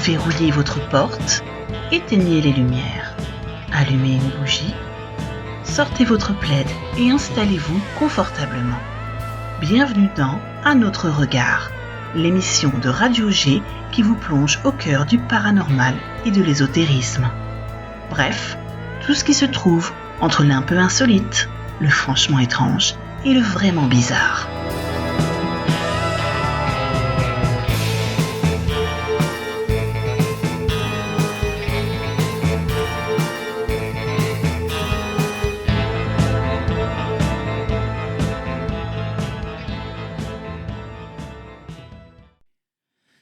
Verrouillez votre porte, éteignez les lumières, allumez une bougie, sortez votre plaid et installez-vous confortablement. Bienvenue dans Un autre regard, l'émission de Radio G qui vous plonge au cœur du paranormal et de l'ésotérisme. Bref, tout ce qui se trouve entre l'un peu insolite, le franchement étrange et le vraiment bizarre.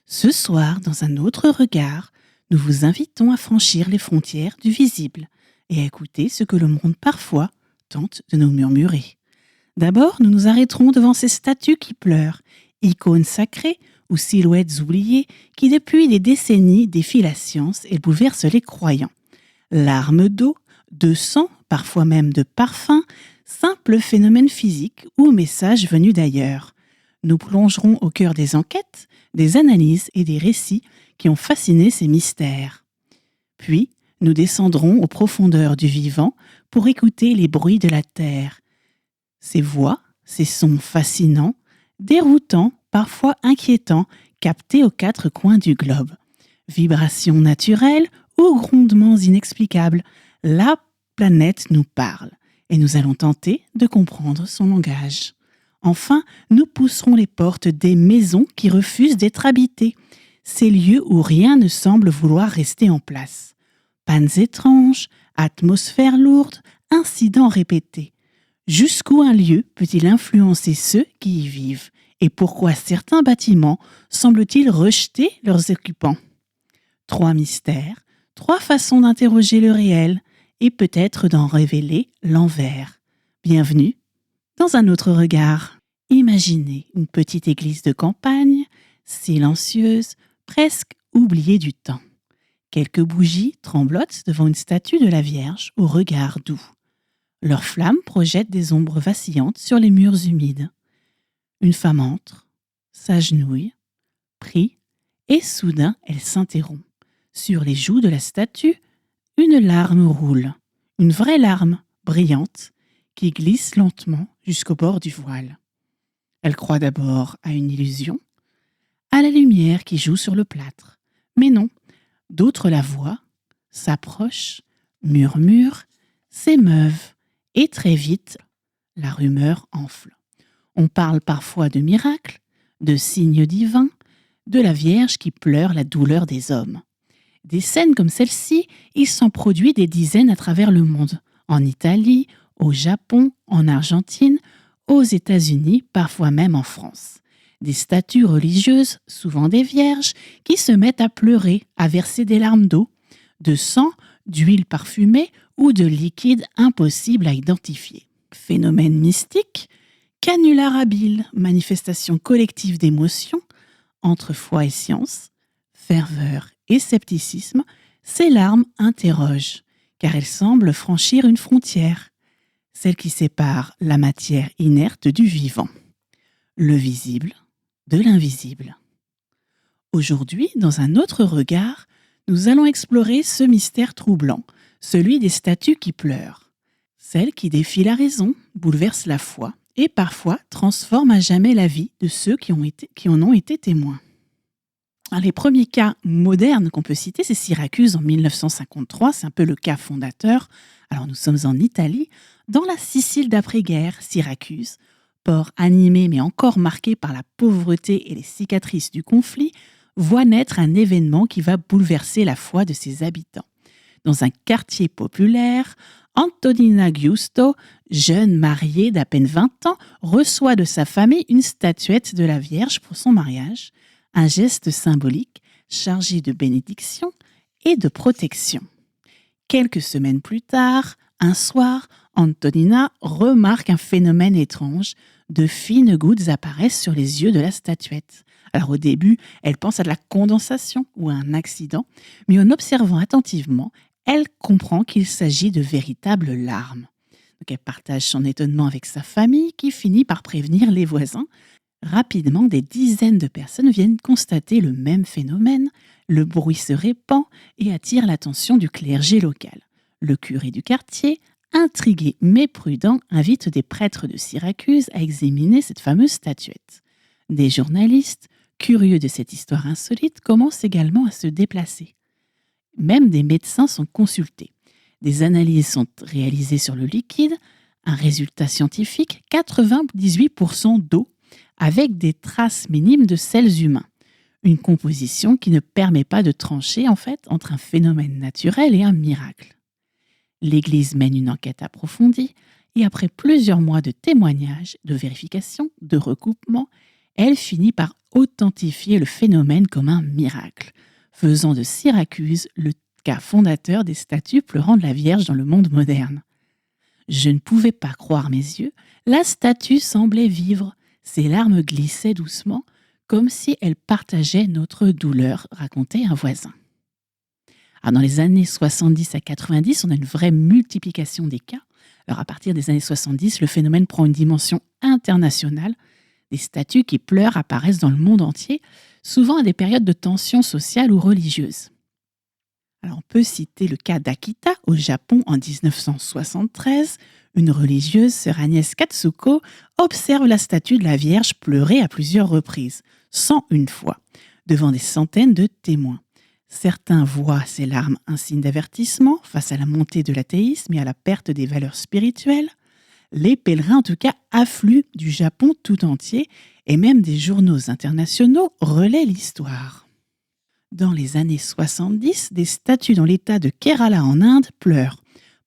Ce soir, dans Un autre regard, nous vous invitons à franchir les frontières du visible et à écouter ce que le monde parfois tente de nous murmurer. D'abord, nous nous arrêterons devant ces statues qui pleurent, icônes sacrées ou silhouettes oubliées qui depuis des décennies défient la science et bouleversent les croyants. Larmes d'eau, de sang, parfois même de parfum, simples phénomènes physiques ou messages venus d'ailleurs. Nous plongerons au cœur des enquêtes, des analyses et des récits qui ont fasciné ces mystères. Puis, nous descendrons aux profondeurs du vivant pour écouter les bruits de la terre. Ces voix, ces sons fascinants, déroutants, parfois inquiétants, captés aux quatre coins du globe. Vibrations naturelles ou grondements inexplicables, la planète nous parle et nous allons tenter de comprendre son langage. Enfin, nous pousserons les portes des maisons qui refusent d'être habitées, ces lieux où rien ne semble vouloir rester en place. Pannes étranges, atmosphères lourdes, incidents répétés. Jusqu'où un lieu peut-il influencer ceux qui y vivent et pourquoi certains bâtiments semblent-ils rejeter leurs occupants? 3 mystères, 3 façons d'interroger le réel et peut-être d'en révéler l'envers. Bienvenue dans Un autre regard. Imaginez une petite église de campagne, silencieuse, presque oubliée du temps. Quelques bougies tremblotent devant une statue de la Vierge au regard doux. Leurs flammes projettent des ombres vacillantes sur les murs humides. Une femme entre, s'agenouille, prie, et soudain elle s'interrompt. Sur les joues de la statue, une larme roule, une vraie larme, brillante, qui glisse lentement jusqu'au bord du voile. Elle croit d'abord à une illusion, à la lumière qui joue sur le plâtre. Mais non, d'autres la voient, s'approchent, murmurent, s'émeuvent, et très vite, la rumeur enfle. On parle parfois de miracles, de signes divins, de la Vierge qui pleure la douleur des hommes. Des scènes comme celle-ci, il s'en produit des dizaines à travers le monde, en Italie, au Japon, en Argentine, aux États-Unis, parfois même en France. Des statues religieuses, souvent des vierges, qui se mettent à pleurer, à verser des larmes d'eau, de sang, d'huile parfumée ou de liquide impossible à identifier. Phénomène mystique, canular habile, manifestation collective d'émotions, entre foi et science, ferveur et scepticisme, ces larmes interrogent, car elles semblent franchir une frontière, celle qui sépare la matière inerte du vivant, le visible de l'invisible. Aujourd'hui, dans Un autre regard, nous allons explorer ce mystère troublant, celui des statues qui pleurent, celles qui défient la raison, bouleversent la foi et parfois transforment à jamais la vie de ceux qui en ont été témoins. Les premiers cas modernes qu'on peut citer, c'est Syracuse en 1953, c'est un peu le cas fondateur. Alors nous sommes en Italie, dans la Sicile d'après-guerre, Syracuse, port animé mais encore marqué par la pauvreté et les cicatrices du conflit, voit naître un événement qui va bouleverser la foi de ses habitants. Dans un quartier populaire, Antonina Giusto, jeune mariée d'à peine 20 ans, reçoit de sa famille une statuette de la Vierge pour son mariage, un geste symbolique chargé de bénédiction et de protection. Quelques semaines plus tard, un soir, Antonina remarque un phénomène étrange. De fines gouttes apparaissent sur les yeux de la statuette. Alors au début, elle pense à de la condensation ou à un accident, mais en observant attentivement, elle comprend qu'il s'agit de véritables larmes. Donc elle partage son étonnement avec sa famille qui finit par prévenir les voisins. Rapidement, des dizaines de personnes viennent constater le même phénomène, Le bruit se répand et attire l'attention du clergé local. Le curé du quartier, intrigué mais prudent, invite des prêtres de Syracuse à examiner cette fameuse statuette. Des journalistes, curieux de cette histoire insolite, commencent également à se déplacer. Même des médecins sont consultés. Des analyses sont réalisées sur le liquide. Un résultat scientifique, 98% d'eau, avec des traces minimes de sels humains. Une composition qui ne permet pas de trancher en fait entre un phénomène naturel et un miracle. L'Église mène une enquête approfondie et après plusieurs mois de témoignages, de vérifications, de recoupements, elle finit par authentifier le phénomène comme un miracle, faisant de Syracuse le cas fondateur des statues pleurant de la Vierge dans le monde moderne. Je ne pouvais pas croire mes yeux, la statue semblait vivre, ses larmes glissaient doucement, comme si elle partageait notre douleur, racontait un voisin. Alors dans les années 70 à 90, on a une vraie multiplication des cas. Alors à partir des années 70, le phénomène prend une dimension internationale. Des statues qui pleurent apparaissent dans le monde entier, souvent à des périodes de tension sociale ou religieuse. Alors on peut citer le cas d'Akita au Japon en 1973. Une religieuse, sœur Agnès Katsuko, observe la statue de la Vierge pleurer à plusieurs reprises, 101 fois, devant des centaines de témoins. Certains voient ces larmes un signe d'avertissement face à la montée de l'athéisme et à la perte des valeurs spirituelles. Les pèlerins, en tout cas, affluent du Japon tout entier et même des journaux internationaux relaient l'histoire. Dans les années 70, des statues dans l'état de Kerala en Inde pleurent,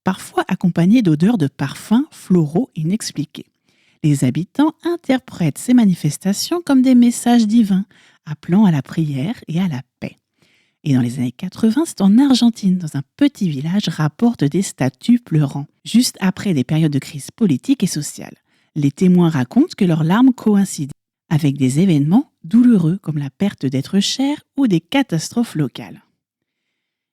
parfois accompagnées d'odeurs de parfums floraux inexpliqués. Les habitants interprètent ces manifestations comme des messages divins, appelant à la prière et à la paix. Et dans les années 80, c'est en Argentine, dans un petit village, rapportent des statues pleurant, juste après des périodes de crise politique et sociale. Les témoins racontent que leurs larmes coïncident avec des événements douloureux comme la perte d'êtres chers ou des catastrophes locales.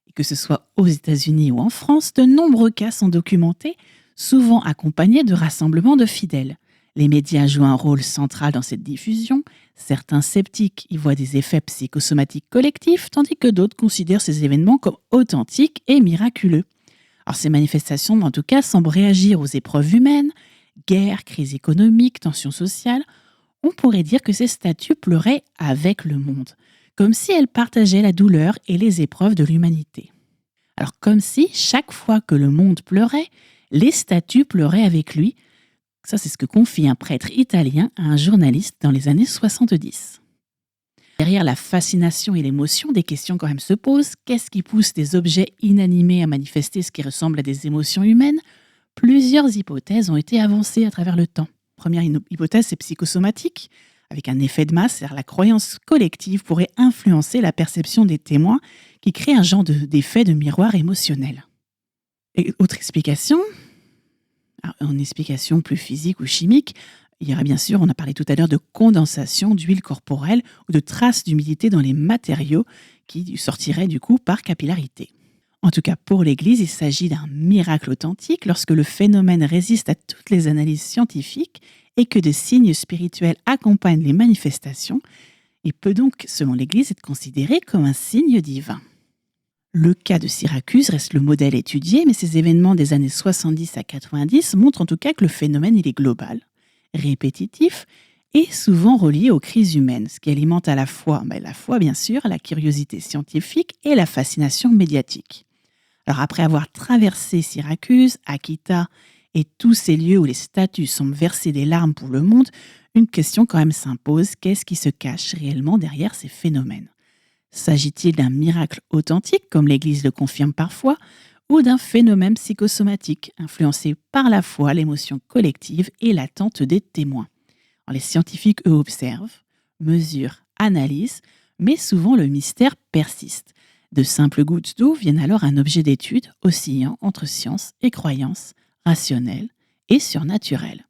Et que ce soit aux États-Unis ou en France, de nombreux cas sont documentés, souvent accompagnés de rassemblements de fidèles. Les médias jouent un rôle central dans cette diffusion. Certains sceptiques y voient des effets psychosomatiques collectifs, tandis que d'autres considèrent ces événements comme authentiques et miraculeux. Alors ces manifestations, en tout cas, semblent réagir aux épreuves humaines, guerre, crise économique, tensions sociales. On pourrait dire que ces statues pleuraient avec le monde, comme si elles partageaient la douleur et les épreuves de l'humanité. Alors comme si, chaque fois que le monde pleurait, les statues pleuraient avec lui. Ça, c'est ce que confie un prêtre italien à un journaliste dans les années 70. Derrière la fascination et l'émotion, des questions quand même se posent. Qu'est-ce qui pousse des objets inanimés à manifester ce qui ressemble à des émotions humaines ? Plusieurs hypothèses ont été avancées à travers le temps. Première hypothèse, c'est psychosomatique, avec un effet de masse, c'est-à-dire la croyance collective pourrait influencer la perception des témoins, qui crée un genre d'effet de miroir émotionnel. Et autre explication, en explication plus physique ou chimique, il y aurait bien sûr, on a parlé tout à l'heure de condensation d'huile corporelle ou de traces d'humidité dans les matériaux qui sortiraient du coup par capillarité. En tout cas, pour l'Église, il s'agit d'un miracle authentique lorsque le phénomène résiste à toutes les analyses scientifiques et que de signes spirituels accompagnent les manifestations. Il peut donc, selon l'Église, être considéré comme un signe divin. Le cas de Syracuse reste le modèle étudié, mais ces événements des années 70 à 90 montrent en tout cas que le phénomène il est global, répétitif et souvent relié aux crises humaines, ce qui alimente à la fois bien sûr, la curiosité scientifique et la fascination médiatique. Alors après avoir traversé Syracuse, Akita et tous ces lieux où les statues semblent verser des larmes pour le monde, une question quand même s'impose, qu'est-ce qui se cache réellement derrière ces phénomènes ? S'agit-il d'un miracle authentique, comme l'Église le confirme parfois, ou d'un phénomène psychosomatique, influencé par la foi, l'émotion collective et l'attente des témoins ? Alors, les scientifiques, eux, observent, mesurent, analysent, mais souvent le mystère persiste. De simples gouttes d'eau viennent alors un objet d'étude oscillant entre science et croyance, rationnelle et surnaturelle.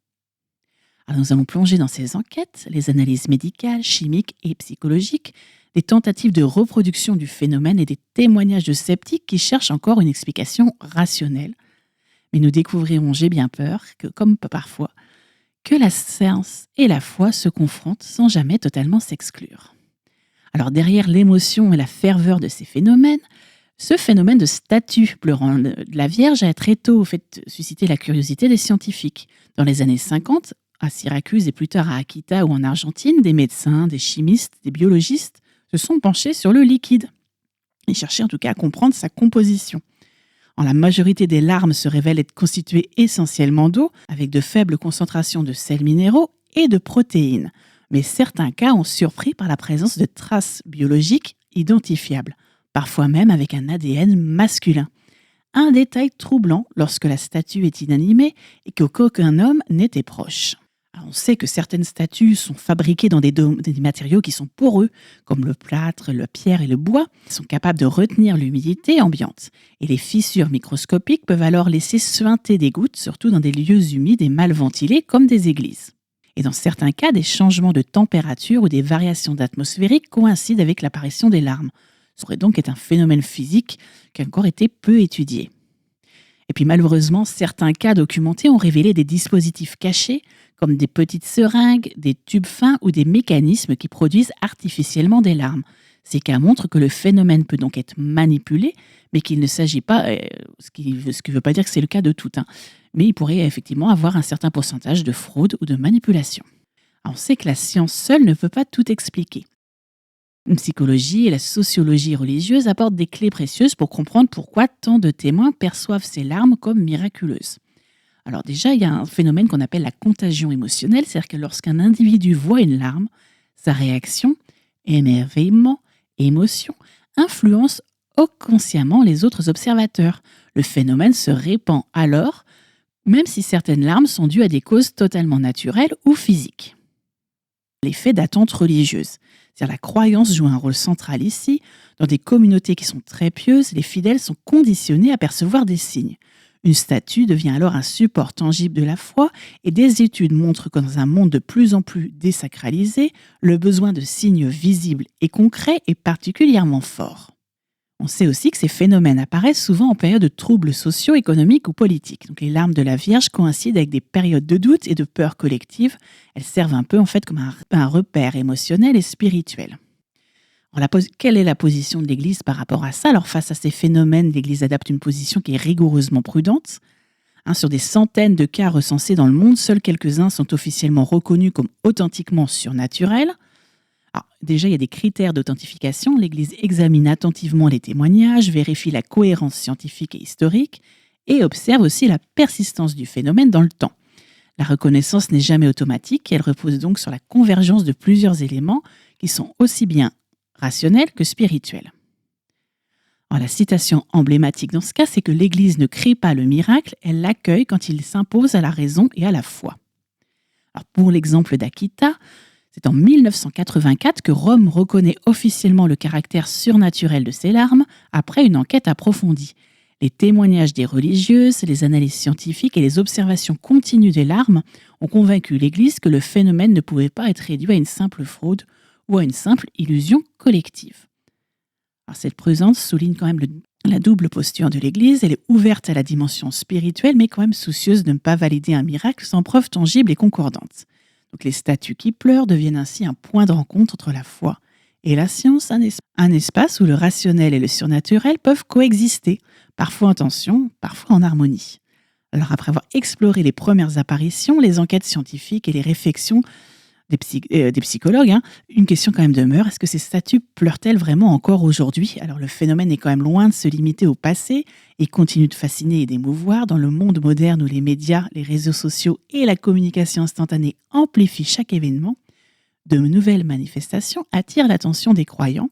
Alors nous allons plonger dans ces enquêtes, les analyses médicales, chimiques et psychologiques, des tentatives de reproduction du phénomène et des témoignages de sceptiques qui cherchent encore une explication rationnelle. Mais nous découvrirons, j'ai bien peur, que comme parfois, que la science et la foi se confrontent sans jamais totalement s'exclure. Alors derrière l'émotion et la ferveur de ces phénomènes, ce phénomène de statue pleurant de la Vierge a très tôt fait susciter la curiosité des scientifiques. Dans les années 50, à Syracuse et plus tard à Akita ou en Argentine, des médecins, des chimistes, des biologistes se sont penchés sur le liquide et cherchaient en tout cas à comprendre sa composition. La majorité des larmes se révèlent être constituées essentiellement d'eau, avec de faibles concentrations de sels minéraux et de protéines. Mais certains cas ont surpris par la présence de traces biologiques identifiables, parfois même avec un ADN masculin. Un détail troublant lorsque la statue est inanimée et qu'aucun homme n'était proche. On sait que certaines statues sont fabriquées dans des matériaux qui sont poreux, comme le plâtre, la pierre et le bois, qui sont capables de retenir l'humidité ambiante. Et les fissures microscopiques peuvent alors laisser suinter des gouttes, surtout dans des lieux humides et mal ventilés, comme des églises. Et dans certains cas, des changements de température ou des variations d'atmosphérique coïncident avec l'apparition des larmes. Ce serait donc un phénomène physique qui a encore été peu étudié. Et puis malheureusement, certains cas documentés ont révélé des dispositifs cachés, comme des petites seringues, des tubes fins ou des mécanismes qui produisent artificiellement des larmes. Ces cas montrent que le phénomène peut donc être manipulé, mais qu'il ne s'agit pas, ce qui ne veut pas dire que c'est le cas de tout, mais il pourrait effectivement avoir un certain pourcentage de fraude ou de manipulation. Alors, on sait que la science seule ne peut pas tout expliquer. La psychologie et la sociologie religieuse apportent des clés précieuses pour comprendre pourquoi tant de témoins perçoivent ces larmes comme miraculeuses. Alors déjà, il y a un phénomène qu'on appelle la contagion émotionnelle, c'est-à-dire que lorsqu'un individu voit une larme, sa réaction, émerveillement, émotion, influence consciemment les autres observateurs. Le phénomène se répand alors, même si certaines larmes sont dues à des causes totalement naturelles ou physiques. L'effet d'attente religieuse. C'est-à-dire la croyance joue un rôle central ici. Dans des communautés qui sont très pieuses, les fidèles sont conditionnés à percevoir des signes. Une statue devient alors un support tangible de la foi et des études montrent que dans un monde de plus en plus désacralisé, le besoin de signes visibles et concrets est particulièrement fort. On sait aussi que ces phénomènes apparaissent souvent en période de troubles sociaux, économiques ou politiques. Donc les larmes de la Vierge coïncident avec des périodes de doute et de peur collective. Elles servent un peu en fait comme un repère émotionnel et spirituel. Alors, quelle est la position de l'Église par rapport à ça ? Alors face à ces phénomènes, l'Église adapte une position qui est rigoureusement prudente. Sur des centaines de cas recensés dans le monde, seuls quelques-uns sont officiellement reconnus comme authentiquement surnaturels. Alors, déjà, il y a des critères d'authentification. L'Église examine attentivement les témoignages, vérifie la cohérence scientifique et historique et observe aussi la persistance du phénomène dans le temps. La reconnaissance n'est jamais automatique, elle repose donc sur la convergence de plusieurs éléments qui sont aussi bien rationnels que spirituels. Alors, la citation emblématique dans ce cas, c'est que l'Église ne crée pas le miracle, elle l'accueille quand il s'impose à la raison et à la foi. Alors, pour l'exemple d'Akita, c'est en 1984 que Rome reconnaît officiellement le caractère surnaturel de ces larmes après une enquête approfondie. Les témoignages des religieuses, les analyses scientifiques et les observations continues des larmes ont convaincu l'Église que le phénomène ne pouvait pas être réduit à une simple fraude ou à une simple illusion collective. Alors, cette présence souligne quand même la double posture de l'Église. Elle est ouverte à la dimension spirituelle, mais quand même soucieuse de ne pas valider un miracle sans preuve tangible et concordante. Donc, les statues qui pleurent deviennent ainsi un point de rencontre entre la foi et la science, un espace où le rationnel et le surnaturel peuvent coexister, parfois en tension, parfois en harmonie. Alors, après avoir exploré les premières apparitions, les enquêtes scientifiques et les réflexions des psychologues, une question quand même demeure, est-ce que ces statues pleurent-elles vraiment encore aujourd'hui ? Alors le phénomène est quand même loin de se limiter au passé et continue de fasciner et d'émouvoir dans le monde moderne où les médias, les réseaux sociaux et la communication instantanée amplifient chaque événement. De nouvelles manifestations attirent l'attention des croyants,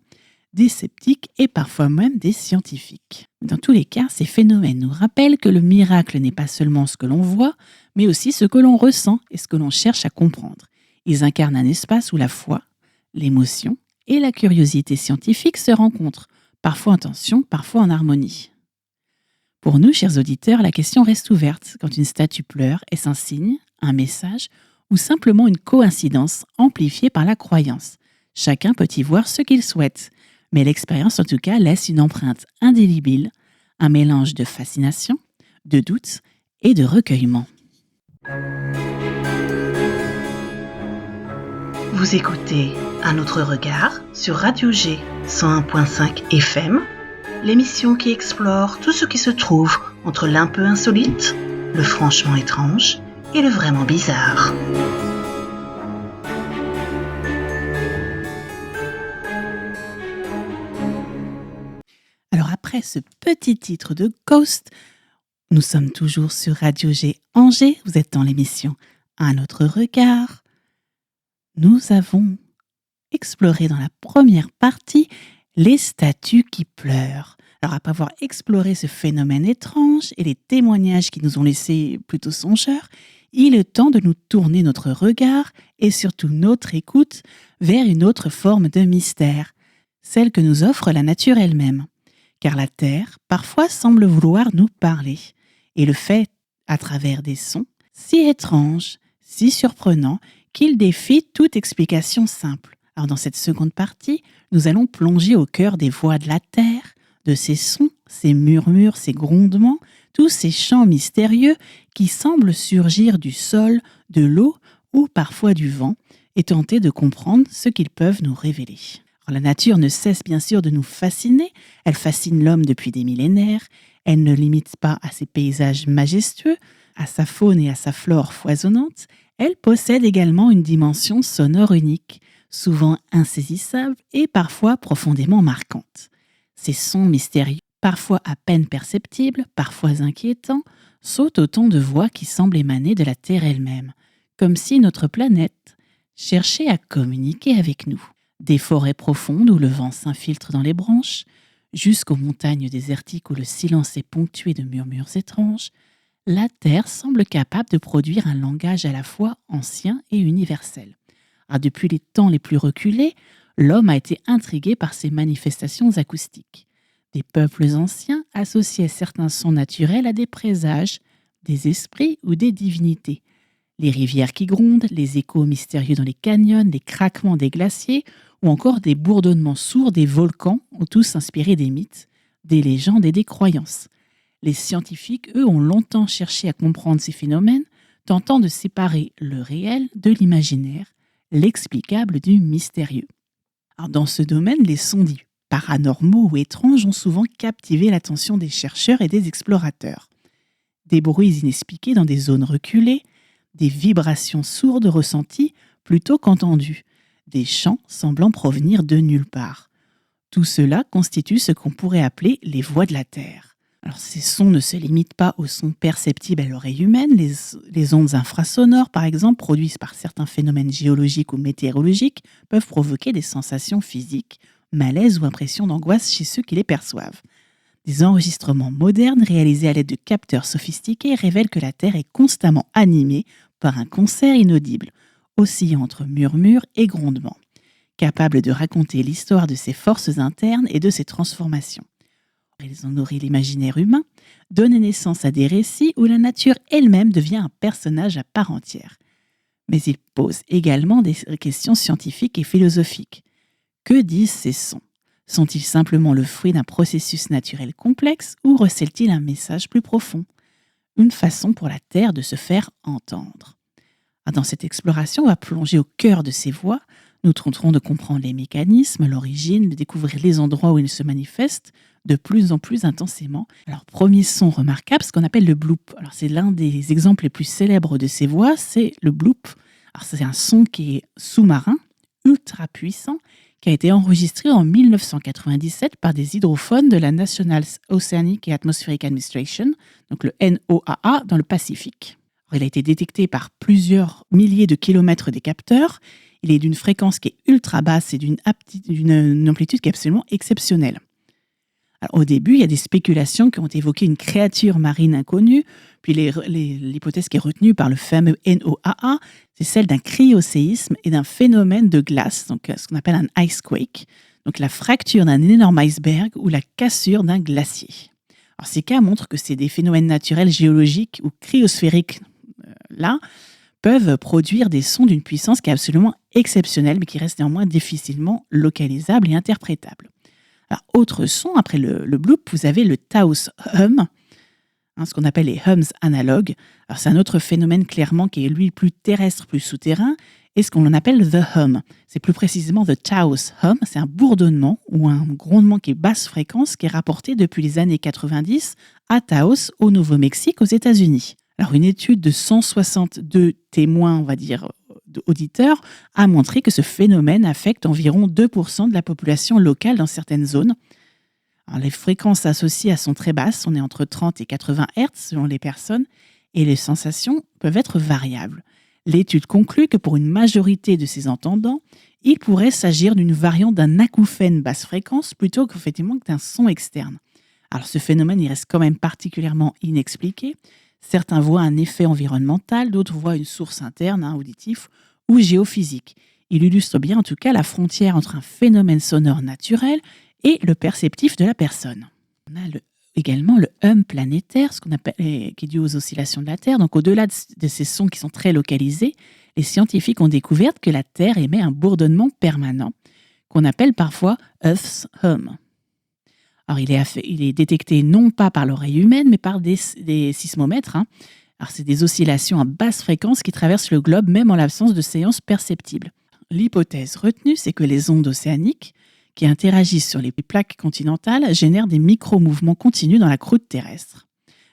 des sceptiques et parfois même des scientifiques. Dans tous les cas, ces phénomènes nous rappellent que le miracle n'est pas seulement ce que l'on voit, mais aussi ce que l'on ressent et ce que l'on cherche à comprendre. Ils incarnent un espace où la foi, l'émotion et la curiosité scientifique se rencontrent, parfois en tension, parfois en harmonie. Pour nous, chers auditeurs, la question reste ouverte. Quand une statue pleure, est-ce un signe, un message ou simplement une coïncidence amplifiée par la croyance ? Chacun peut y voir ce qu'il souhaite, mais l'expérience en tout cas laisse une empreinte indélébile, un mélange de fascination, de doute et de recueillement. Vous écoutez Un autre regard sur Radio G 101.5 FM, l'émission qui explore tout ce qui se trouve entre l'un peu insolite, le franchement étrange et le vraiment bizarre. Alors après ce petit titre de Ghost, nous sommes toujours sur Radio G Angers, vous êtes dans l'émission Un autre regard. Nous avons exploré dans la première partie les statues qui pleurent. Alors après avoir exploré ce phénomène étrange et les témoignages qui nous ont laissés plutôt songeurs, il est temps de nous tourner notre regard et surtout notre écoute vers une autre forme de mystère, celle que nous offre la nature elle-même. Car la Terre, parfois, semble vouloir nous parler, et le fait à travers des sons si étranges, si surprenants, qu'il défie toute explication simple. Alors dans cette seconde partie, nous allons plonger au cœur des voix de la Terre, de ces sons, ces murmures, ces grondements, tous ces chants mystérieux qui semblent surgir du sol, de l'eau ou parfois du vent, et tenter de comprendre ce qu'ils peuvent nous révéler. Alors, la nature ne cesse bien sûr de nous fasciner, elle fascine l'homme depuis des millénaires, elle ne limite pas à ses paysages majestueux, à sa faune et à sa flore foisonnantes, elle possède également une dimension sonore unique, souvent insaisissable et parfois profondément marquante. Ces sons mystérieux, parfois à peine perceptibles, parfois inquiétants, sont autant de voix qui semblent émaner de la Terre elle-même, comme si notre planète cherchait à communiquer avec nous. Des forêts profondes où le vent s'infiltre dans les branches, jusqu'aux montagnes désertiques où le silence est ponctué de murmures étranges, la Terre semble capable de produire un langage à la fois ancien et universel. Depuis les temps les plus reculés, l'homme a été intrigué par ces manifestations acoustiques. Des peuples anciens associaient certains sons naturels à des présages, des esprits ou des divinités. Les rivières qui grondent, les échos mystérieux dans les canyons, les craquements des glaciers ou encore des bourdonnements sourds des volcans ont tous inspiré des mythes, des légendes et des croyances. Les scientifiques, eux, ont longtemps cherché à comprendre ces phénomènes, tentant de séparer le réel de l'imaginaire, l'explicable du mystérieux. Alors, dans ce domaine, les sons dits paranormaux ou étranges ont souvent captivé l'attention des chercheurs et des explorateurs. Des bruits inexpliqués dans des zones reculées, des vibrations sourdes ressenties plutôt qu'entendues, des chants semblant provenir de nulle part. Tout cela constitue ce qu'on pourrait appeler les voix de la Terre. Alors, ces sons ne se limitent pas aux sons perceptibles à l'oreille humaine. Les ondes infrasonores, par exemple, produites par certains phénomènes géologiques ou météorologiques, peuvent provoquer des sensations physiques, malaise ou impressions d'angoisse chez ceux qui les perçoivent. Des enregistrements modernes réalisés à l'aide de capteurs sophistiqués révèlent que la Terre est constamment animée par un concert inaudible, oscillant entre murmures et grondements, capable de raconter l'histoire de ses forces internes et de ses transformations. Ils ont nourri l'imaginaire humain, donné naissance à des récits où la nature elle-même devient un personnage à part entière. Mais ils posent également des questions scientifiques et philosophiques. Que disent ces sons ? Sont-ils simplement le fruit d'un processus naturel complexe ou recèlent-ils un message plus profond ? Une façon pour la Terre de se faire entendre. Dans cette exploration, on va plonger au cœur de ces voix. Nous tenterons de comprendre les mécanismes, l'origine, de découvrir les endroits où ils se manifestent de plus en plus intensément. Alors, premier son remarquable, ce qu'on appelle le bloop. Alors, c'est l'un des exemples les plus célèbres de ces voix, c'est le bloop. Alors, c'est un son qui est sous-marin, ultra puissant, qui a été enregistré en 1997 par des hydrophones de la National Oceanic and Atmospheric Administration, donc le NOAA, dans le Pacifique. Alors, il a été détecté par plusieurs milliers de kilomètres des capteurs. Il est d'une fréquence qui est ultra basse et d'une amplitude qui est absolument exceptionnelle. Alors, au début, il y a des spéculations qui ont évoqué une créature marine inconnue, puis l'hypothèse qui est retenue par le fameux NOAA, c'est celle d'un cryoséisme et d'un phénomène de glace, donc ce qu'on appelle un icequake, donc la fracture d'un énorme iceberg ou la cassure d'un glacier. Alors, ces cas montrent que c'est des phénomènes naturels géologiques ou cryosphériques, peuvent produire des sons d'une puissance qui est absolument exceptionnelle, mais qui reste néanmoins difficilement localisable et interprétable. Alors, autre son, après le bloop, vous avez le Taos hum. ce qu'on appelle les hums analogues. Alors, c'est un autre phénomène clairement qui est lui plus terrestre, plus souterrain, et ce qu'on appelle the hum. C'est plus précisément the Taos hum. C'est un bourdonnement ou un grondement qui est basse fréquence qui est rapporté depuis les années 90 à Taos, au Nouveau-Mexique, aux États-Unis. Alors, une étude de 162 témoins, on va dire, auditeurs, a montré que ce phénomène affecte environ 2% de la population locale dans certaines zones. Alors, les fréquences associées sont très basses, on est entre 30 et 80 Hz selon les personnes, et les sensations peuvent être variables. L'étude conclut que pour une majorité de ces entendants, il pourrait s'agir d'une variante d'un acouphène basse fréquence plutôt qu'effectivement d'un son externe. Alors ce phénomène, il reste quand même particulièrement inexpliqué. Certains voient un effet environnemental, d'autres voient une source interne, auditif ou géophysique. Il illustre bien en tout cas la frontière entre un phénomène sonore naturel et le perceptif de la personne. On a également le hum planétaire, ce qu'on appelle, qui est dû aux oscillations de la Terre. Donc au-delà de ces sons qui sont très localisés, les scientifiques ont découvert que la Terre émet un bourdonnement permanent, qu'on appelle parfois Earth's hum. Alors il est détecté non pas par l'oreille humaine, mais par des sismomètres. Alors c'est des oscillations à basse fréquence qui traversent le globe même en l'absence de séances perceptibles. L'hypothèse retenue, c'est que les ondes océaniques qui interagissent sur les plaques continentales génèrent des micro-mouvements continus dans la croûte terrestre.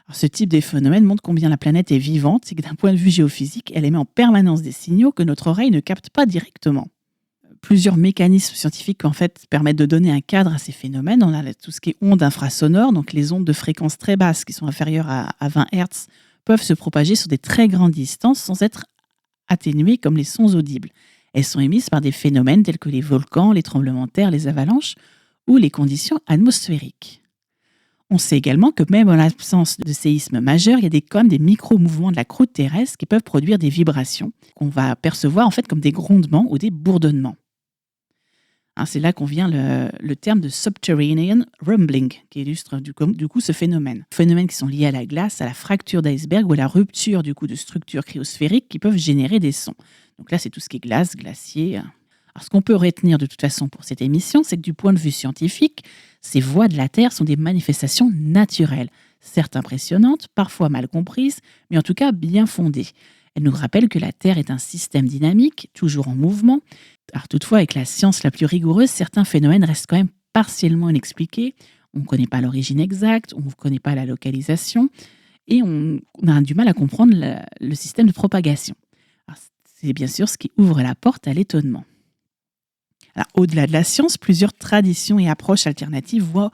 Alors, ce type de phénomène montre combien la planète est vivante et que d'un point de vue géophysique, elle émet en permanence des signaux que notre oreille ne capte pas directement. Plusieurs mécanismes scientifiques en fait permettent de donner un cadre à ces phénomènes. On a tout ce qui est ondes infrasonores, donc les ondes de fréquence très basse qui sont inférieures à 20 Hz peuvent se propager sur des très grandes distances sans être atténuées comme les sons audibles. Elles sont émises par des phénomènes tels que les volcans, les tremblements de terre, les avalanches ou les conditions atmosphériques. On sait également que même en l'absence de séismes majeurs, il y a quand même des micro-mouvements de la croûte terrestre qui peuvent produire des vibrations qu'on va percevoir en fait comme des grondements ou des bourdonnements. C'est là qu'on vient le terme de subterranean rumbling qui illustre du coup ce phénomène. Phénomènes qui sont liés à la glace, à la fracture d'iceberg ou à la rupture du coup de structures cryosphériques qui peuvent générer des sons. Donc là, c'est tout ce qui est glace, glacier. Alors, ce qu'on peut retenir de toute façon pour cette émission, c'est que du point de vue scientifique, ces voix de la Terre sont des manifestations naturelles, certes impressionnantes, parfois mal comprises, mais en tout cas bien fondées. Elles nous rappellent que la Terre est un système dynamique, toujours en mouvement. Alors toutefois, avec la science la plus rigoureuse, certains phénomènes restent quand même partiellement inexpliqués. On ne connaît pas l'origine exacte, on ne connaît pas la localisation, et on a du mal à comprendre le système de propagation. Alors, c'est bien sûr ce qui ouvre la porte à l'étonnement. Alors, au-delà de la science, plusieurs traditions et approches alternatives voient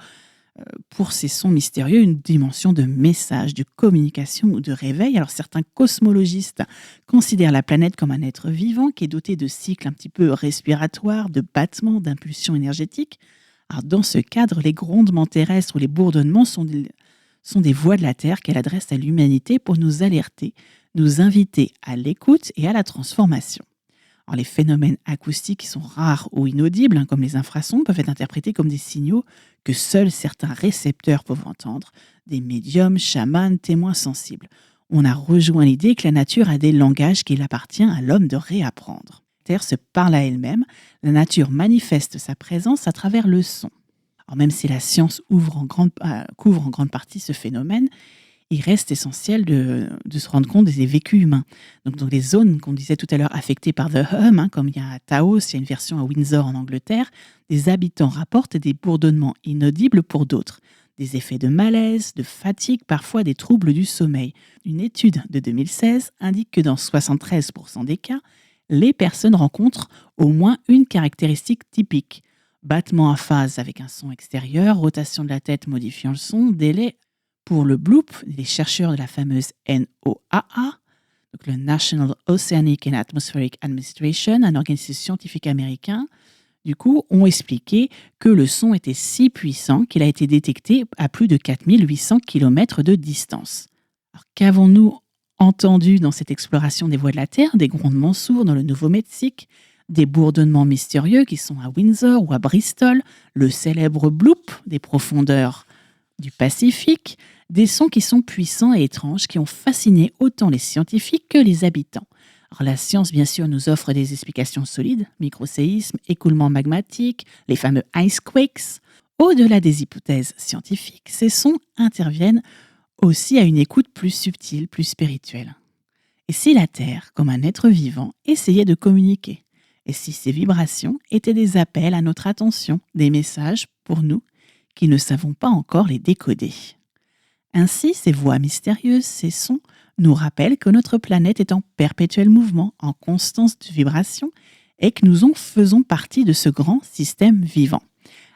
pour ces sons mystérieux une dimension de message, de communication ou de réveil. Alors certains cosmologistes considèrent la planète comme un être vivant qui est doté de cycles un petit peu respiratoires, de battements, d'impulsions énergétiques. Alors dans ce cadre, les grondements terrestres ou les bourdonnements sont des voix de la Terre qu'elle adresse à l'humanité pour nous alerter, nous inviter à l'écoute et à la transformation. Alors, les phénomènes acoustiques qui sont rares ou inaudibles, comme les infrasons, peuvent être interprétés comme des signaux que seuls certains récepteurs peuvent entendre, des médiums, chamans, témoins sensibles. On a rejoint l'idée que la nature a des langages qu'il appartient à l'homme de réapprendre. La Terre se parle à elle-même, la nature manifeste sa présence à travers le son. Alors, même si la science couvre en grande partie ce phénomène, il reste essentiel de se rendre compte des vécus humains. Donc, dans les zones qu'on disait tout à l'heure affectées par The Hum, comme il y a à Taos, il y a une version à Windsor en Angleterre, des habitants rapportent des bourdonnements inaudibles pour d'autres. Des effets de malaise, de fatigue, parfois des troubles du sommeil. Une étude de 2016 indique que dans 73% des cas, les personnes rencontrent au moins une caractéristique typique. Battement en phase avec un son extérieur, rotation de la tête modifiant le son, délai. Pour le bloop, les chercheurs de la fameuse NOAA, donc le National Oceanic and Atmospheric Administration, un organisme scientifique américain, du coup, ont expliqué que le son était si puissant qu'il a été détecté à plus de 4800 km de distance. Alors, qu'avons-nous entendu dans cette exploration des voies de la Terre? Des grondements sourds dans le Nouveau-Mexique, des bourdonnements mystérieux qui sont à Windsor ou à Bristol, le célèbre bloop des profondeurs du Pacifique, des sons qui sont puissants et étranges, qui ont fasciné autant les scientifiques que les habitants. Alors la science, bien sûr, nous offre des explications solides, microséismes, écoulements magmatiques, les fameux icequakes. Au-delà des hypothèses scientifiques, ces sons interviennent aussi à une écoute plus subtile, plus spirituelle. Et si la Terre, comme un être vivant, essayait de communiquer? Et si ces vibrations étaient des appels à notre attention, des messages pour nous qui ne savons pas encore les décoder? Ainsi, ces voix mystérieuses, ces sons, nous rappellent que notre planète est en perpétuel mouvement, en constance de vibration, et que nous en faisons partie de ce grand système vivant.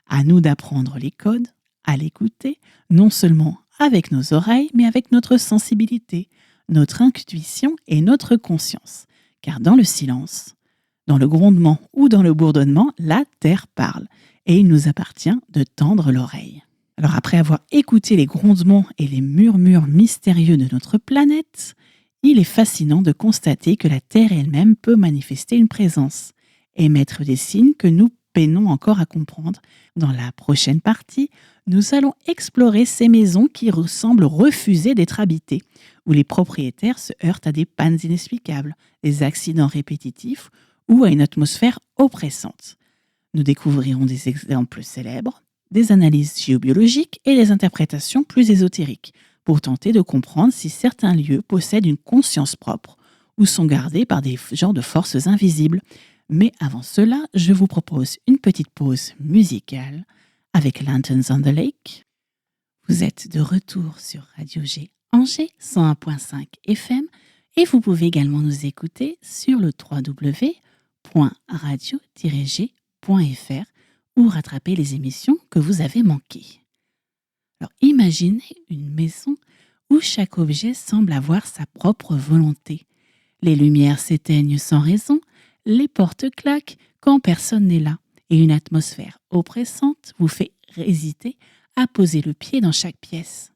À nous d'apprendre les codes, à l'écouter, non seulement avec nos oreilles, mais avec notre sensibilité, notre intuition et notre conscience. Car dans le silence, dans le grondement ou dans le bourdonnement, la Terre parle, et il nous appartient de tendre l'oreille. Alors après avoir écouté les grondements et les murmures mystérieux de notre planète, il est fascinant de constater que la Terre elle-même peut manifester une présence, émettre des signes que nous peinons encore à comprendre. Dans la prochaine partie, nous allons explorer ces maisons qui semblent refuser d'être habitées, où les propriétaires se heurtent à des pannes inexplicables, des accidents répétitifs ou à une atmosphère oppressante. Nous découvrirons des exemples célèbres, des analyses géobiologiques et des interprétations plus ésotériques, pour tenter de comprendre si certains lieux possèdent une conscience propre ou sont gardés par des genres de forces invisibles. Mais avant cela, je vous propose une petite pause musicale avec Lanterns on the Lake. Vous êtes de retour sur Radio G Angers 101.5 FM et vous pouvez également nous écouter sur le www.radio-g.fr ou rattraper les émissions que vous avez manquées. Alors imaginez une maison où chaque objet semble avoir sa propre volonté. Les lumières s'éteignent sans raison, les portes claquent quand personne n'est là et une atmosphère oppressante vous fait hésiter à poser le pied dans chaque pièce.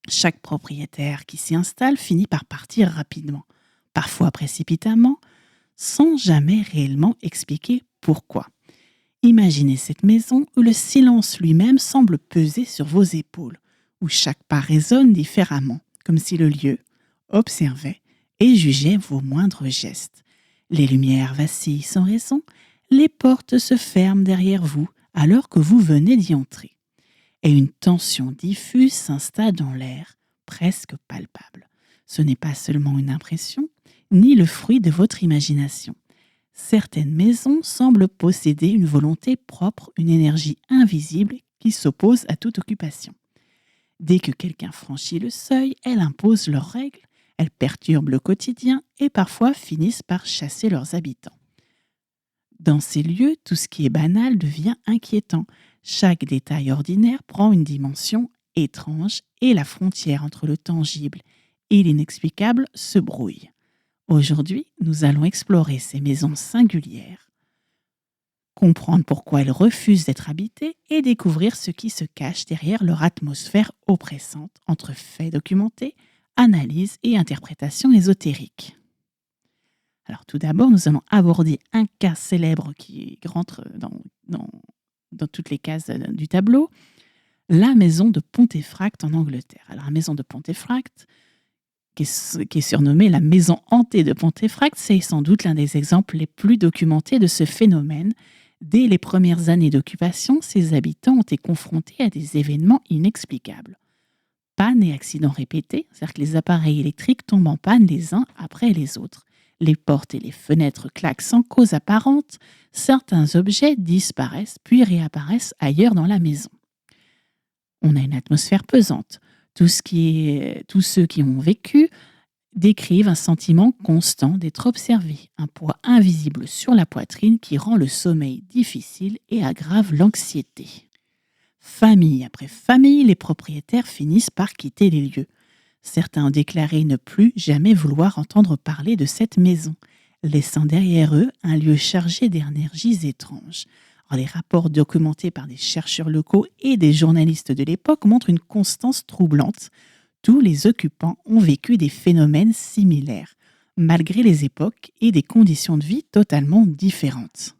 Chaque propriétaire qui s'y installe finit par partir rapidement, parfois précipitamment, sans jamais réellement expliquer pourquoi. Imaginez cette maison où le silence lui-même semble peser sur vos épaules, où chaque pas résonne différemment, comme si le lieu observait et jugeait vos moindres gestes. Les lumières vacillent sans raison, les portes se ferment derrière vous alors que vous venez d'y entrer. Et une tension diffuse s'installe dans l'air, presque palpable. Ce n'est pas seulement une impression, ni le fruit de votre imagination. Certaines maisons semblent posséder une volonté propre, une énergie invisible qui s'oppose à toute occupation. Dès que quelqu'un franchit le seuil, elles imposent leurs règles, elles perturbent le quotidien et parfois finissent par chasser leurs habitants. Dans ces lieux, tout ce qui est banal devient inquiétant. Chaque détail ordinaire prend une dimension étrange et la frontière entre le tangible et l'inexplicable se brouille. Aujourd'hui, nous allons explorer ces maisons singulières, comprendre pourquoi elles refusent d'être habitées et découvrir ce qui se cache derrière leur atmosphère oppressante entre faits documentés, analyse et interprétation ésotérique. Alors tout d'abord, nous allons aborder un cas célèbre qui rentre dans toutes les cases du tableau, la maison de Pontefract en Angleterre. Alors la maison de Pontefract, qui est surnommée la maison hantée de Pontefract, c'est sans doute l'un des exemples les plus documentés de ce phénomène. Dès les premières années d'occupation, ses habitants ont été confrontés à des événements inexplicables. Pannes et accidents répétés, c'est-à-dire que les appareils électriques tombent en panne les uns après les autres. Les portes et les fenêtres claquent sans cause apparente, certains objets disparaissent puis réapparaissent ailleurs dans la maison. On a une atmosphère pesante. Tous ceux qui ont vécu décrivent un sentiment constant d'être observé, un poids invisible sur la poitrine qui rend le sommeil difficile et aggrave l'anxiété. Famille après famille, les propriétaires finissent par quitter les lieux. Certains ont déclaré ne plus jamais vouloir entendre parler de cette maison, laissant derrière eux un lieu chargé d'énergies étranges. Alors, les rapports documentés par des chercheurs locaux et des journalistes de l'époque montrent une constance troublante. Tous les occupants ont vécu des phénomènes similaires, malgré les époques et des conditions de vie totalement différentes.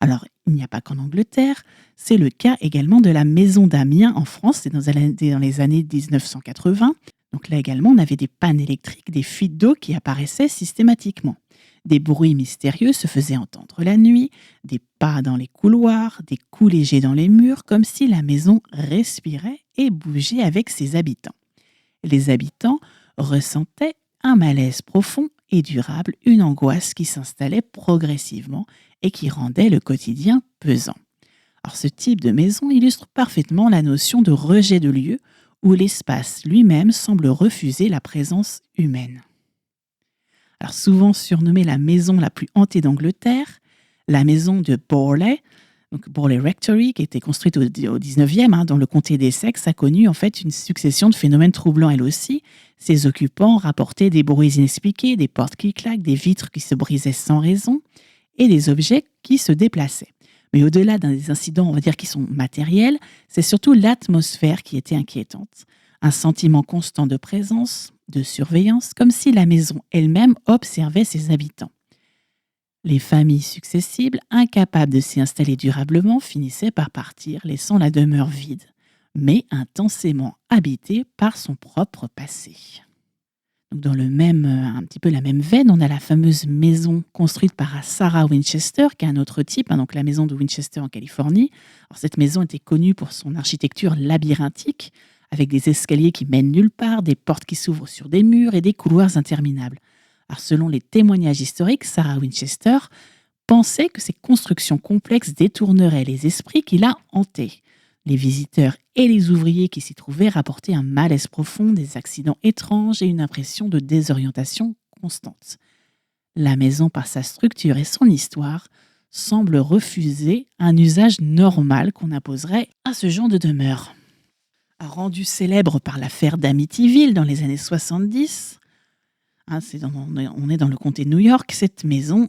Alors, il n'y a pas qu'en Angleterre, c'est le cas également de la maison d'Amiens en France, c'est dans les années 1980. Donc là également, on avait des pannes électriques, des fuites d'eau qui apparaissaient systématiquement. Des bruits mystérieux se faisaient entendre la nuit, des pas dans les couloirs, des coups légers dans les murs, comme si la maison respirait et bougeait avec ses habitants. Les habitants ressentaient un malaise profond et durable, une angoisse qui s'installait progressivement et qui rendait le quotidien pesant. Alors, ce type de maison illustre parfaitement la notion de rejet de lieu où l'espace lui-même semble refuser la présence humaine. Alors, souvent surnommée la maison la plus hantée d'Angleterre, la maison de Borley, donc Borley Rectory, qui a été construite au 19e dans le comté d'Essex, a connu en fait une succession de phénomènes troublants elle aussi. Ses occupants rapportaient des bruits inexpliqués, des portes qui claquent, des vitres qui se brisaient sans raison et des objets qui se déplaçaient. Mais au-delà des incidents, on va dire, qui sont matériels, c'est surtout l'atmosphère qui était inquiétante. Un sentiment constant de présence, de surveillance, comme si la maison elle-même observait ses habitants. Les familles successibles, incapables de s'y installer durablement, finissaient par partir, laissant la demeure vide, mais intensément habitée par son propre passé. Donc dans un petit peu la même veine, on a la fameuse maison construite par Sarah Winchester, qui est un autre type, donc la maison de Winchester en Californie. Alors, cette maison était connue pour son architecture labyrinthique, avec des escaliers qui mènent nulle part, des portes qui s'ouvrent sur des murs et des couloirs interminables. Alors, selon les témoignages historiques, Sarah Winchester pensait que ces constructions complexes détourneraient les esprits qui la hantaient. Les visiteurs et les ouvriers qui s'y trouvaient rapportaient un malaise profond, des accidents étranges et une impression de désorientation constante. La maison, par sa structure et son histoire, semble refuser un usage normal qu'on imposerait à ce genre de demeure. Rendue célèbre par l'affaire d'Amityville dans les années 70, on est dans le comté de New York, cette maison,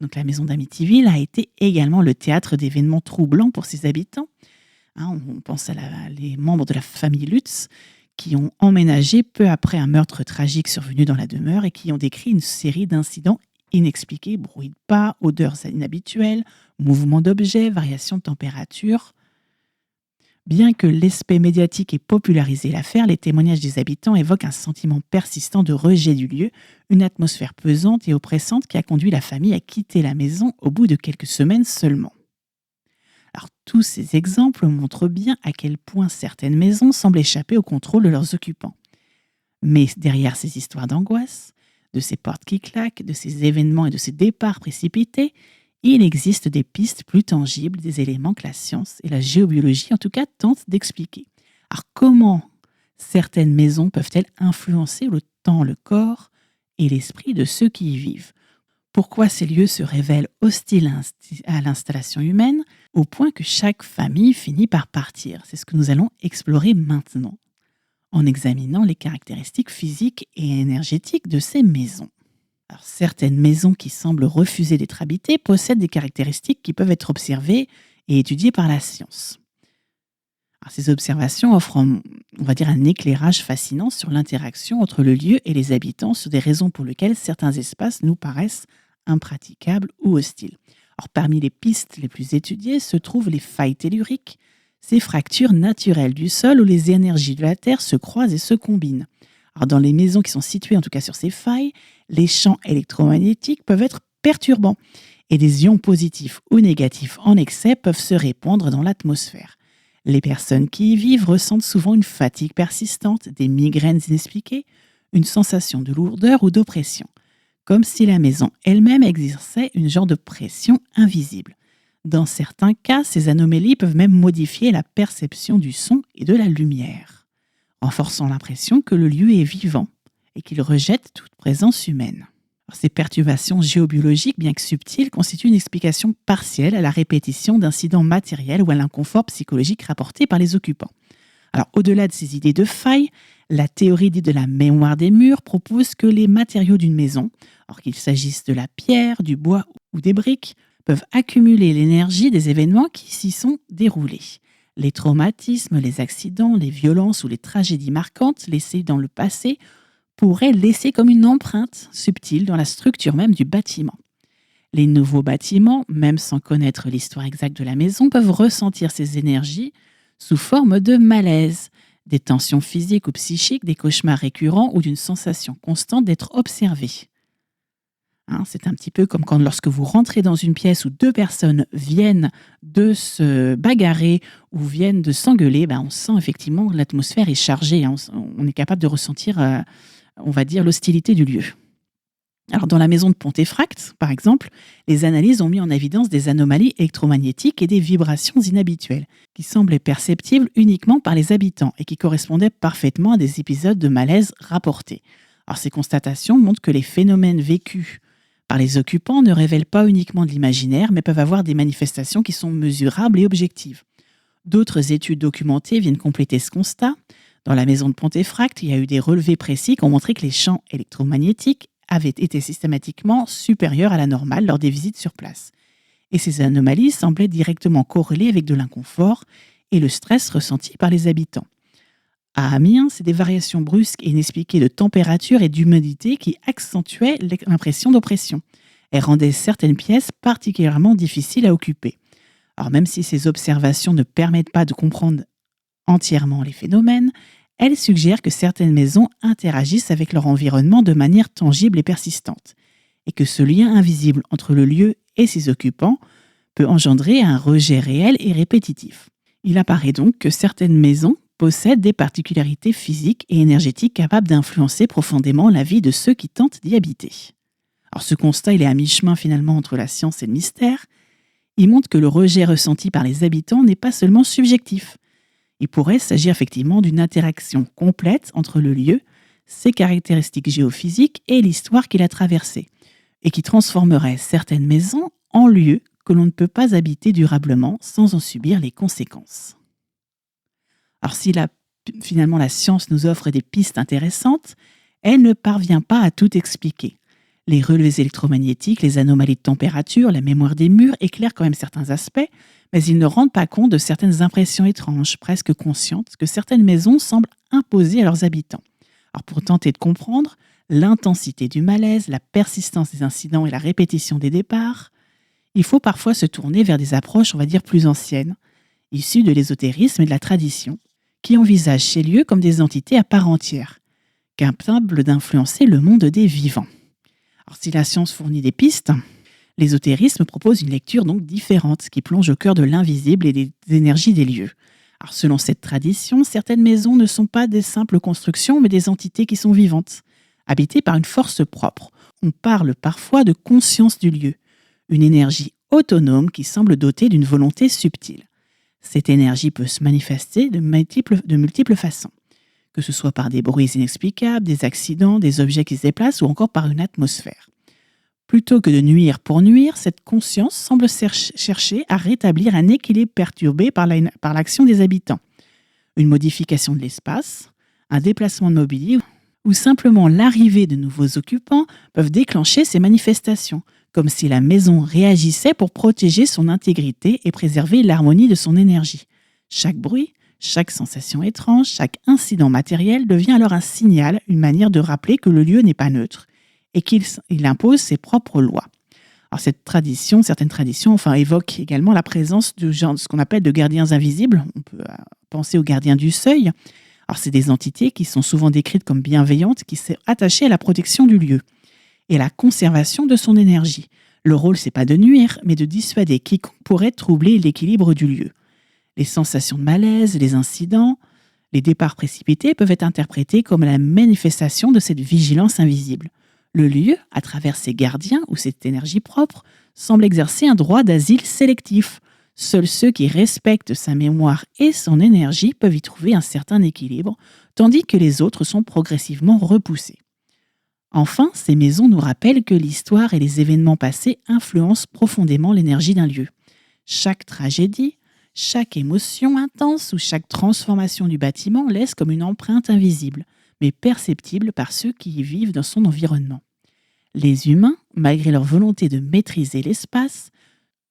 donc la maison d'Amityville, a été également le théâtre d'événements troublants pour ses habitants. On pense à les membres de la famille Lutz qui ont emménagé peu après un meurtre tragique survenu dans la demeure et qui ont décrit une série d'incidents inexpliqués, bruit de pas, odeurs inhabituelles, mouvements d'objets, variations de température. Bien que l'aspect médiatique ait popularisé l'affaire, les témoignages des habitants évoquent un sentiment persistant de rejet du lieu, une atmosphère pesante et oppressante qui a conduit la famille à quitter la maison au bout de quelques semaines seulement. Alors, tous ces exemples montrent bien à quel point certaines maisons semblent échapper au contrôle de leurs occupants. Mais derrière ces histoires d'angoisse, de ces portes qui claquent, de ces événements et de ces départs précipités, il existe des pistes plus tangibles, des éléments que la science et la géobiologie en tout cas tentent d'expliquer. Alors comment certaines maisons peuvent-elles influencer le temps, le corps et l'esprit de ceux qui y vivent ? Pourquoi ces lieux se révèlent hostiles à l'installation humaine, au point que chaque famille finit par partir ? C'est ce que nous allons explorer maintenant, en examinant les caractéristiques physiques et énergétiques de ces maisons. Alors, certaines maisons qui semblent refuser d'être habitées possèdent des caractéristiques qui peuvent être observées et étudiées par la science. Alors, ces observations offrent, on va dire, un éclairage fascinant sur l'interaction entre le lieu et les habitants, sur des raisons pour lesquelles certains espaces nous paraissent impraticables ou hostiles. Alors, parmi les pistes les plus étudiées se trouvent les failles telluriques, ces fractures naturelles du sol où les énergies de la Terre se croisent et se combinent. Alors, dans les maisons qui sont situées en tout cas sur ces failles, les champs électromagnétiques peuvent être perturbants et des ions positifs ou négatifs en excès peuvent se répandre dans l'atmosphère. Les personnes qui y vivent ressentent souvent une fatigue persistante, des migraines inexpliquées, une sensation de lourdeur ou d'oppression, comme si la maison elle-même exerçait une genre de pression invisible. Dans certains cas, ces anomalies peuvent même modifier la perception du son et de la lumière, renforçant l'impression que le lieu est vivant et qu'il rejette toute présence humaine. Alors, ces perturbations géobiologiques, bien que subtiles, constituent une explication partielle à la répétition d'incidents matériels ou à l'inconfort psychologique rapporté par les occupants. Alors, au-delà de ces idées de failles, la théorie dite de la mémoire des murs propose que les matériaux d'une maison, alors qu'il s'agisse de la pierre, du bois ou des briques, peuvent accumuler l'énergie des événements qui s'y sont déroulés. Les traumatismes, les accidents, les violences ou les tragédies marquantes laissées dans le passé pourraient laisser comme une empreinte subtile dans la structure même du bâtiment. Les nouveaux bâtiments, même sans connaître l'histoire exacte de la maison, peuvent ressentir ces énergies sous forme de malaise, des tensions physiques ou psychiques, des cauchemars récurrents ou d'une sensation constante d'être observé. C'est un petit peu comme quand lorsque vous rentrez dans une pièce où deux personnes viennent de se bagarrer ou viennent de s'engueuler, on sent effectivement que l'atmosphère est chargée. On est capable de ressentir, on va dire, l'hostilité du lieu. Alors, dans la maison de Pontefract, par exemple, les analyses ont mis en évidence des anomalies électromagnétiques et des vibrations inhabituelles, qui semblaient perceptibles uniquement par les habitants et qui correspondaient parfaitement à des épisodes de malaise rapportés. Alors, ces constatations montrent que les phénomènes vécus par les occupants ne révèlent pas uniquement de l'imaginaire, mais peuvent avoir des manifestations qui sont mesurables et objectives. D'autres études documentées viennent compléter ce constat. Dans la maison de Pontefract, il y a eu des relevés précis qui ont montré que les champs électromagnétiques avaient été systématiquement supérieurs à la normale lors des visites sur place. Et ces anomalies semblaient directement corrélées avec de l'inconfort et le stress ressenti par les habitants. À Amiens, c'est des variations brusques et inexpliquées de température et d'humidité qui accentuaient l'impression d'oppression et rendaient certaines pièces particulièrement difficiles à occuper. Alors même si ces observations ne permettent pas de comprendre entièrement les phénomènes, elles suggèrent que certaines maisons interagissent avec leur environnement de manière tangible et persistante, et que ce lien invisible entre le lieu et ses occupants peut engendrer un rejet réel et répétitif. Il apparaît donc que certaines maisons possèdent des particularités physiques et énergétiques capables d'influencer profondément la vie de ceux qui tentent d'y habiter. Alors ce constat, il est à mi-chemin finalement entre la science et le mystère. Il montre que le rejet ressenti par les habitants n'est pas seulement subjectif. Il pourrait s'agir effectivement d'une interaction complète entre le lieu, ses caractéristiques géophysiques et l'histoire qu'il a traversée, et qui transformerait certaines maisons en lieux que l'on ne peut pas habiter durablement sans en subir les conséquences. Alors si finalement la science nous offre des pistes intéressantes, elle ne parvient pas à tout expliquer. Les relevés électromagnétiques, les anomalies de température, la mémoire des murs éclairent quand même certains aspects, mais ils ne rendent pas compte de certaines impressions étranges, presque conscientes, que certaines maisons semblent imposer à leurs habitants. Alors pour tenter de comprendre l'intensité du malaise, la persistance des incidents et la répétition des départs, il faut parfois se tourner vers des approches, on va dire, plus anciennes, issues de l'ésotérisme et de la tradition, qui envisagent ces lieux comme des entités à part entière, capables d'influencer le monde des vivants. Alors, si la science fournit des pistes, l'ésotérisme propose une lecture donc différente qui plonge au cœur de l'invisible et des énergies des lieux. Alors, selon cette tradition, certaines maisons ne sont pas des simples constructions, mais des entités qui sont vivantes, habitées par une force propre. On parle parfois de conscience du lieu, une énergie autonome qui semble dotée d'une volonté subtile. Cette énergie peut se manifester de multiples façons, que ce soit par des bruits inexplicables, des accidents, des objets qui se déplacent ou encore par une atmosphère. Plutôt que de nuire pour nuire, cette conscience semble chercher à rétablir un équilibre perturbé par l'action des habitants. Une modification de l'espace, un déplacement de mobilier ou simplement l'arrivée de nouveaux occupants peuvent déclencher ces manifestations, comme si la maison réagissait pour protéger son intégrité et préserver l'harmonie de son énergie. Chaque bruit, chaque sensation étrange, chaque incident matériel devient alors un signal, une manière de rappeler que le lieu n'est pas neutre et qu'il impose ses propres lois. Alors certaines traditions évoquent également la présence de ce qu'on appelle de gardiens invisibles. On peut penser aux gardiens du seuil. Alors c'est des entités qui sont souvent décrites comme bienveillantes, qui sont attachées à la protection du lieu et à la conservation de son énergie. Le rôle, c'est pas de nuire, mais de dissuader quiconque pourrait troubler l'équilibre du lieu. Les sensations de malaise, les incidents, les départs précipités peuvent être interprétés comme la manifestation de cette vigilance invisible. Le lieu, à travers ses gardiens ou cette énergie propre, semble exercer un droit d'asile sélectif. Seuls ceux qui respectent sa mémoire et son énergie peuvent y trouver un certain équilibre, tandis que les autres sont progressivement repoussés. Enfin, ces maisons nous rappellent que l'histoire et les événements passés influencent profondément l'énergie d'un lieu. Chaque tragédie, chaque émotion intense ou chaque transformation du bâtiment laisse comme une empreinte invisible, mais perceptible par ceux qui y vivent dans son environnement. Les humains, malgré leur volonté de maîtriser l'espace,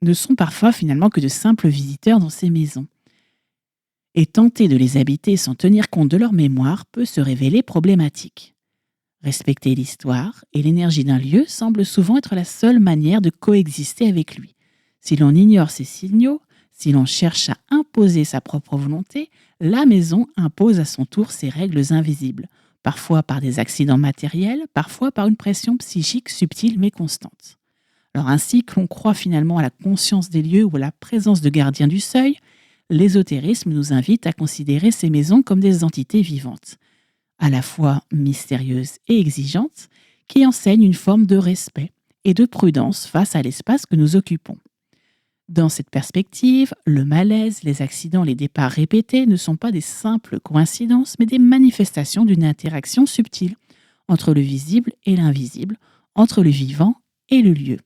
ne sont parfois finalement que de simples visiteurs dans ces maisons. Et tenter de les habiter sans tenir compte de leur mémoire peut se révéler problématique. Respecter l'histoire et l'énergie d'un lieu semble souvent être la seule manière de coexister avec lui. Si l'on ignore ces signaux, si l'on cherche à imposer sa propre volonté, la maison impose à son tour ses règles invisibles, parfois par des accidents matériels, parfois par une pression psychique subtile mais constante. Alors ainsi que l'on croit finalement à la conscience des lieux ou à la présence de gardiens du seuil, l'ésotérisme nous invite à considérer ces maisons comme des entités vivantes, à la fois mystérieuses et exigeantes, qui enseignent une forme de respect et de prudence face à l'espace que nous occupons. Dans cette perspective, le malaise, les accidents, les départs répétés ne sont pas des simples coïncidences, mais des manifestations d'une interaction subtile entre le visible et l'invisible, entre le vivant et le lieu,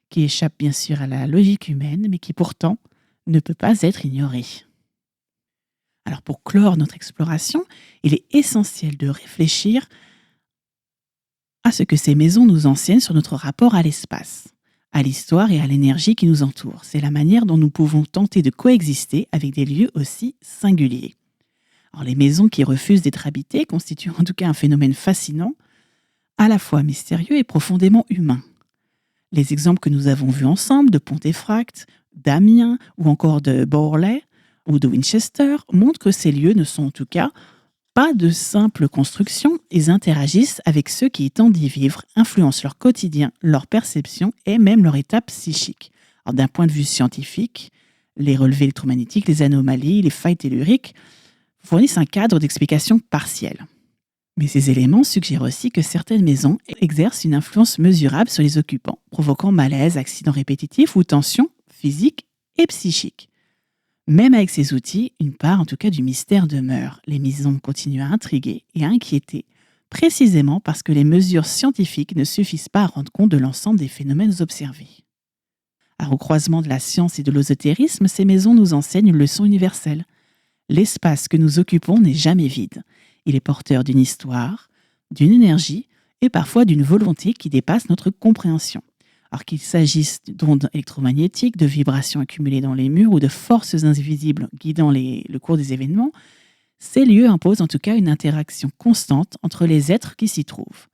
qui échappe bien sûr à la logique humaine, mais qui pourtant ne peut pas être ignorée. Alors pour clore notre exploration, il est essentiel de réfléchir à ce que ces maisons nous enseignent sur notre rapport à l'espace, à l'histoire et à l'énergie qui nous entoure. C'est la manière dont nous pouvons tenter de coexister avec des lieux aussi singuliers. Alors, les maisons qui refusent d'être habitées constituent en tout cas un phénomène fascinant, à la fois mystérieux et profondément humain. Les exemples que nous avons vus ensemble de Pontefract, d'Amiens ou encore de Borley ou de Winchester montrent que ces lieux ne sont en tout cas pas de simples constructions, ils interagissent avec ceux qui y tentent d'y vivre, influencent leur quotidien, leur perception et même leur état psychique. Alors, d'un point de vue scientifique, les relevés électromagnétiques, les anomalies, les failles telluriques fournissent un cadre d'explication partiel. Mais ces éléments suggèrent aussi que certaines maisons exercent une influence mesurable sur les occupants, provoquant malaise, accidents répétitifs ou tensions physiques et psychiques. Même avec ces outils, une part en tout cas du mystère demeure. Les maisons continuent à intriguer et à inquiéter, précisément parce que les mesures scientifiques ne suffisent pas à rendre compte de l'ensemble des phénomènes observés. Alors, au croisement de la science et de l'ésotérisme, ces maisons nous enseignent une leçon universelle. L'espace que nous occupons n'est jamais vide. Il est porteur d'une histoire, d'une énergie et parfois d'une volonté qui dépasse notre compréhension. Alors qu'il s'agisse d'ondes électromagnétiques, de vibrations accumulées dans les murs ou de forces invisibles guidant le cours des événements, ces lieux imposent en tout cas une interaction constante entre les êtres qui s'y trouvent.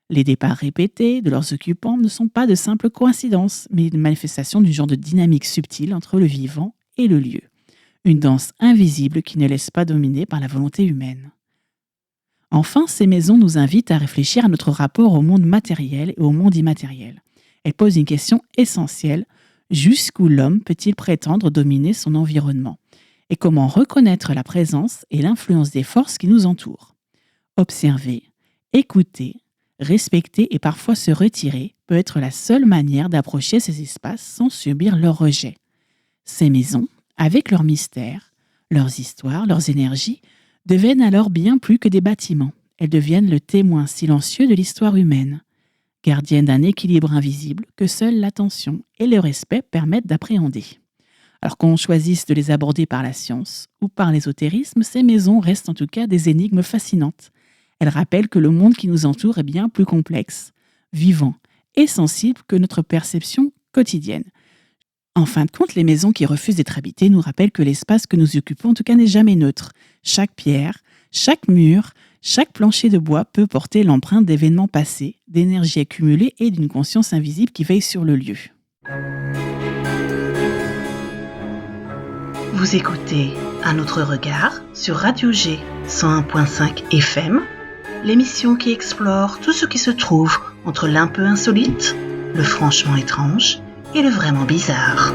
Les départs répétés de leurs occupants ne sont pas de simples coïncidences, mais une manifestation du genre de dynamique subtile entre le vivant et le lieu. Une danse invisible qui ne laisse pas dominer par la volonté humaine. Enfin, ces maisons nous invitent à réfléchir à notre rapport au monde matériel et au monde immatériel. Elle pose une question essentielle. Jusqu'où l'homme peut-il prétendre dominer son environnement? Et comment reconnaître la présence et l'influence des forces qui nous entourent? Observer, écouter, respecter et parfois se retirer peut être la seule manière d'approcher ces espaces sans subir leur rejet. Ces maisons, avec leurs mystères, leurs histoires, leurs énergies, deviennent alors bien plus que des bâtiments. Elles deviennent le témoin silencieux de l'histoire humaine, gardiennes d'un équilibre invisible que seule l'attention et le respect permettent d'appréhender. Alors qu'on choisisse de les aborder par la science ou par l'ésotérisme, ces maisons restent en tout cas des énigmes fascinantes. Elles rappellent que le monde qui nous entoure est bien plus complexe, vivant et sensible que notre perception quotidienne. En fin de compte, les maisons qui refusent d'être habitées nous rappellent que l'espace que nous occupons en tout cas n'est jamais neutre. Chaque pierre, chaque mur, chaque plancher de bois peut porter l'empreinte d'événements passés, d'énergie accumulée et d'une conscience invisible qui veille sur le lieu. Vous écoutez Un autre regard sur Radio G 101.5 FM, l'émission qui explore tout ce qui se trouve entre l'un peu insolite, le franchement étrange et le vraiment bizarre.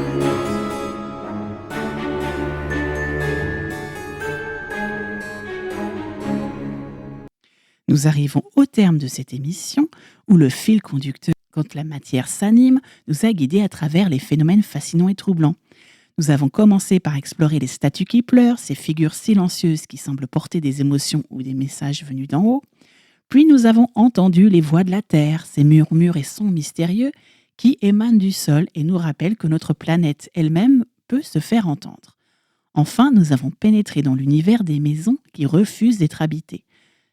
Nous arrivons au terme de cette émission où le fil conducteur, quand la matière s'anime, nous a guidés à travers les phénomènes fascinants et troublants. Nous avons commencé par explorer les statues qui pleurent, ces figures silencieuses qui semblent porter des émotions ou des messages venus d'en haut. Puis nous avons entendu les voix de la Terre, ces murmures et sons mystérieux qui émanent du sol et nous rappellent que notre planète elle-même peut se faire entendre. Enfin, nous avons pénétré dans l'univers des maisons qui refusent d'être habitées.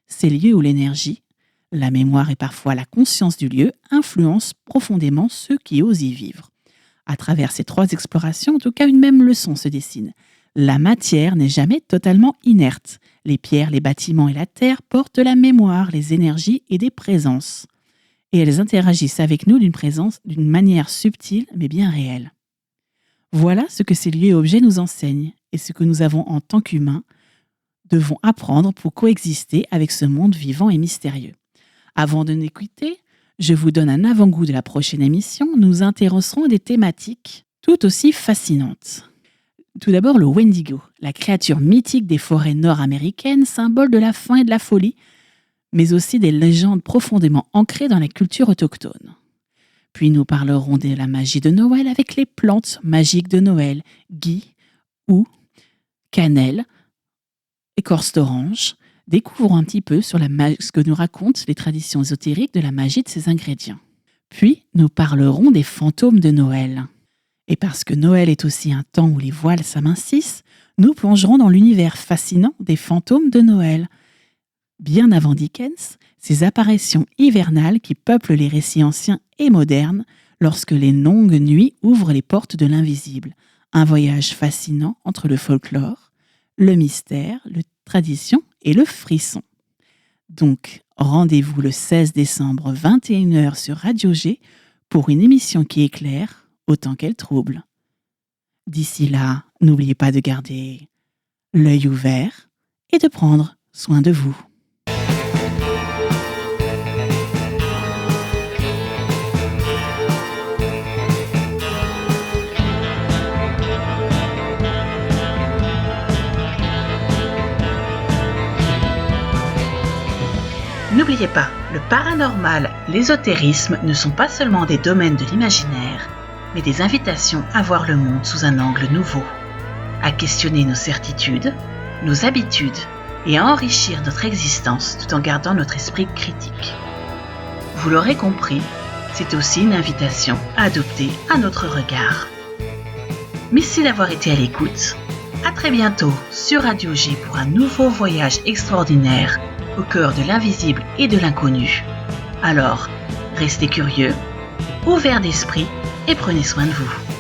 Ces lieux où l'énergie, la mémoire et parfois la conscience du lieu influencent profondément ceux qui osent y vivre. À travers ces trois explorations, en tout cas, une même leçon se dessine. La matière n'est jamais totalement inerte. Les pierres, les bâtiments et la terre portent la mémoire, les énergies et des présences. Et elles interagissent avec nous d'une manière subtile mais bien réelle. Voilà ce que ces lieux et objets nous enseignent et ce que nous avons en tant qu'humains devons apprendre pour coexister avec ce monde vivant et mystérieux. Avant de nous quitter, je vous donne un avant-goût de la prochaine émission. Nous nous intéresserons à des thématiques tout aussi fascinantes. Tout d'abord, le Wendigo, la créature mythique des forêts nord-américaines, symbole de la faim et de la folie, mais aussi des légendes profondément ancrées dans la culture autochtone. Puis nous parlerons de la magie de Noël avec les plantes magiques de Noël, gui, houx, cannelle, écorce d'orange. Découvrons un petit peu sur ce que nous racontent les traditions ésotériques de la magie de ces ingrédients. Puis nous parlerons des fantômes de Noël. Et parce que Noël est aussi un temps où les voiles s'amincissent, nous plongerons dans l'univers fascinant des fantômes de Noël. Bien avant Dickens, ces apparitions hivernales qui peuplent les récits anciens et modernes lorsque les longues nuits ouvrent les portes de l'invisible. Un voyage fascinant entre le folklore, le mystère, la tradition et le frisson. Donc, rendez-vous le 16 décembre 21h sur Radio G pour une émission qui éclaire autant qu'elle trouble. D'ici là, n'oubliez pas de garder l'œil ouvert et de prendre soin de vous. N'oubliez pas, le paranormal, l'ésotérisme ne sont pas seulement des domaines de l'imaginaire, mais des invitations à voir le monde sous un angle nouveau, à questionner nos certitudes, nos habitudes et à enrichir notre existence tout en gardant notre esprit critique. Vous l'aurez compris, c'est aussi une invitation à adopter un autre regard. Merci d'avoir été à l'écoute. À très bientôt sur Radio G pour un nouveau voyage extraordinaire au cœur de l'invisible et de l'inconnu. Alors, restez curieux, ouverts d'esprit et prenez soin de vous.